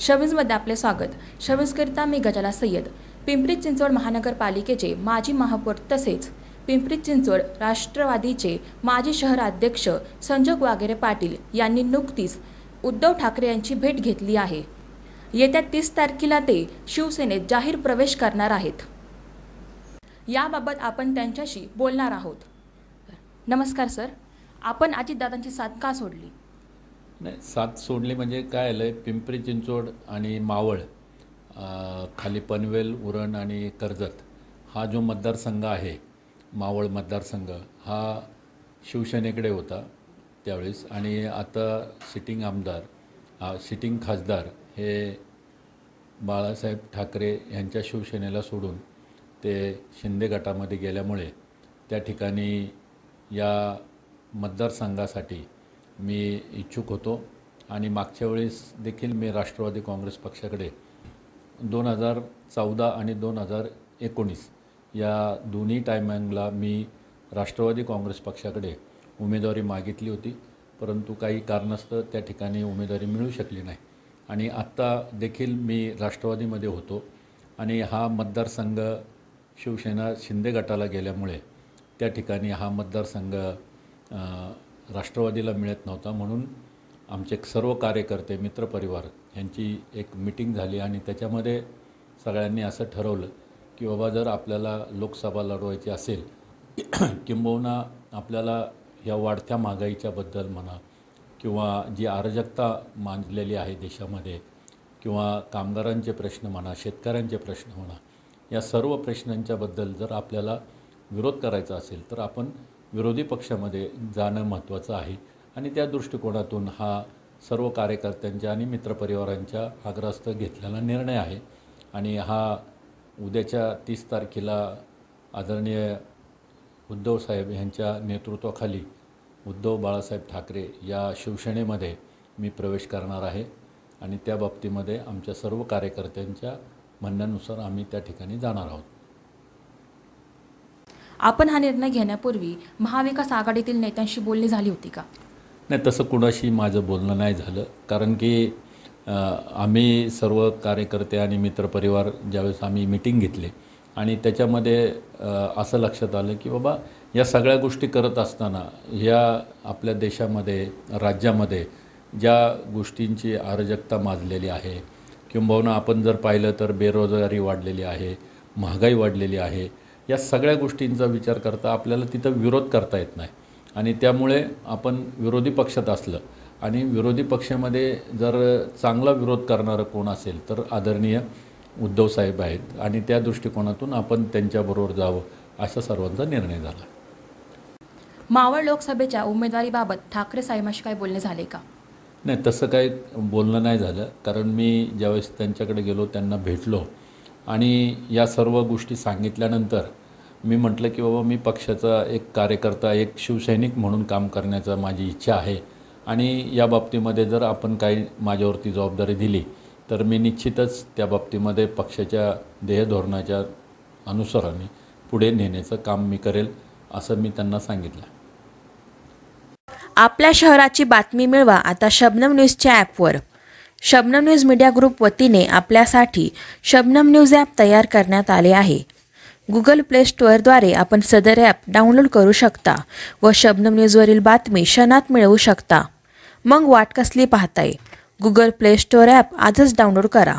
शवीजमध्ये आपले स्वागत। शवीजकरिता मी गजाला सय्यद। पिंपरी चिंचवड महानगरपालिकेचे माजी महापौर तसेच पिंपरी चिंचवड राष्ट्रवादीचे माजी शहराध्यक्ष संजोग वागेरे पाटील यांनी नुकतीच उद्धव ठाकरे यांची भेट घेतली आहे। येत्या 30 तारखेला ते शिवसेनेत जाहीर प्रवेश करणार आहेत। याबाबत आपण त्यांच्याशी बोलणार आहोत। नमस्कार सर, आपण अजितदादांची साथ का सोडली? नाही, साथ सोडली म्हणजे काय आलं, पिंपरी चिंचवड आणि मावळ खाली पनवेल, उरण आणि कर्जत हा जो मतदारसंघ आहे, मावळ मतदारसंघ हा शिवसेनेकडे होता त्यावेळेस, आणि आता सिटिंग खासदार हे बाळासाहेब ठाकरे यांच्या शिवसेनेला सोडून ते शिंदे गटामध्ये गेल्यामुळे त्या ठिकाणी या मतदारसंघासाठी मी इच्छुक होतो। आणि मागच्या वेळेस देखील मी राष्ट्रवादी काँग्रेस पक्षाकडे 2014 आणि 2019 या दोन्ही टायमिंगला मी राष्ट्रवादी काँग्रेस पक्षाकडे उमेदवारी मागितली होती, परंतु काही कारणास्तव त्या ठिकाणी उमेदवारी मिळू शकली नाही। आणि आत्ता देखील मी राष्ट्रवादीमध्ये होतो आणि हा मतदारसंघ शिवसेना शिंदे गटाला गेल्यामुळे त्या ठिकाणी हा मतदारसंघ राष्ट्रवादीला मिळत नव्हता। म्हणून आमचे सर्व कार्यकर्ते, मित्रपरिवार यांची एक मीटिंग झाली आणि त्याच्यामध्ये सगळ्यांनी असं ठरवलं की बाबा, जर आपल्याला लोकसभा लढवायची असेल, किंबहुना आपल्याला या वाढत्या महागाईच्याबद्दल म्हणा, किंवा जी अराजकता मांडलेली आहे देशामध्ये, किंवा कामगारांचे प्रश्न म्हणा, शेतकऱ्यांचे प्रश्न म्हणा, या सर्व प्रश्नांच्याबद्दल जर आपल्याला विरोध करायचा असेल तर आपण विरोधी पक्षामध्ये जाणं महत्त्वाचं आहे। आणि त्या दृष्टिकोनातून हा सर्व कार्यकर्त्यांच्या आणि मित्रपरिवारांच्या आग्रहास्तव घेतलेला निर्णय आहे। आणि हा उद्याच्या 30 तारखेला आदरणीय उद्धव साहेब यांच्या नेतृत्वाखाली उद्धव बाळासाहेब ठाकरे या शिवसेनेमध्ये मी प्रवेश करणार आहे आणि त्या बाबतीमध्ये आमच्या सर्व कार्यकर्त्यांच्या म्हणण्यानुसार आम्ही त्या ठिकाणी जाणार आहोत। आपण हा निर्णय घेण्यापूर्वी महाविकास आघाडीतील नेत्यांशी बोलणी झाली होती का? नाही, तसं कुणाशी माझं बोलणं नाही झालं, कारण की आम्ही सर्व कार्यकर्ते आणि मित्रपरिवार ज्यावेळेस आम्ही मीटिंग घेतली आणि त्याच्यामध्ये असं लक्षात आलं की बाबा, या सगळ्या गोष्टी करत असताना ह्या आपल्या देशामध्ये, राज्यामध्ये ज्या गोष्टींची अराजकता माजलेली आहे, किंबहुना आपण जर पाहिलं तर बेरोजगारी वाढलेली आहे, महागाई वाढलेली आहे, या सगळ्या गोष्टींचा विचार करता आपल्याला तिथं विरोध करता येत नाही। आणि त्यामुळे आपण विरोधी पक्षात असलं आणि विरोधी पक्षामध्ये जर चांगला विरोध करणारं कोण असेल तर आदरणीय उद्धव साहेब आहेत, आणि त्या दृष्टिकोनातून आपण त्यांच्याबरोबर जावं असा सर्वांचा निर्णय झाला। मावळ लोकसभेच्या उमेदवारीबाबत ठाकरे साहेबांशी काय बोलणे झाले का? नाही, तसं काही बोलणं नाही झालं, कारण मी ज्यावेळेस त्यांच्याकडे गेलो, त्यांना भेटलो आणि या सर्व गोष्टी सांगितल्यानंतर मी म्हटलं की बाबा, मी पक्षाचा एक कार्यकर्ता, एक शिवसैनिक म्हणून काम करण्याचा माझी इच्छा आहे आणि या बाबतीमध्ये जर आपण काही माझ्यावरती जबाबदारी दिली तर मी निश्चितच त्या बाबतीमध्ये पक्षाच्या ध्येयधोरणाच्या अनुसाराने पुढे नेण्याचं काम मी करेल, असं मी त्यांना सांगितलं। आपल्या शहराची बातमी मिळवा आता शबनम न्यूजच्या ॲपवर। शबनम न्यूज मीडिया ग्रुप वतीने आपल्यासाठी शबनम न्यूज ॲप तयार करण्यात आले आहे। गुगल प्ले स्टोअरद्वारे आपण सदर ॲप डाउनलोड करू शकता व शबनम न्यूजवरील बातमी क्षणात मिळवू शकता। मग वाट कसली पाहताय? गुगल प्ले स्टोअर ॲप आजच डाउनलोड करा।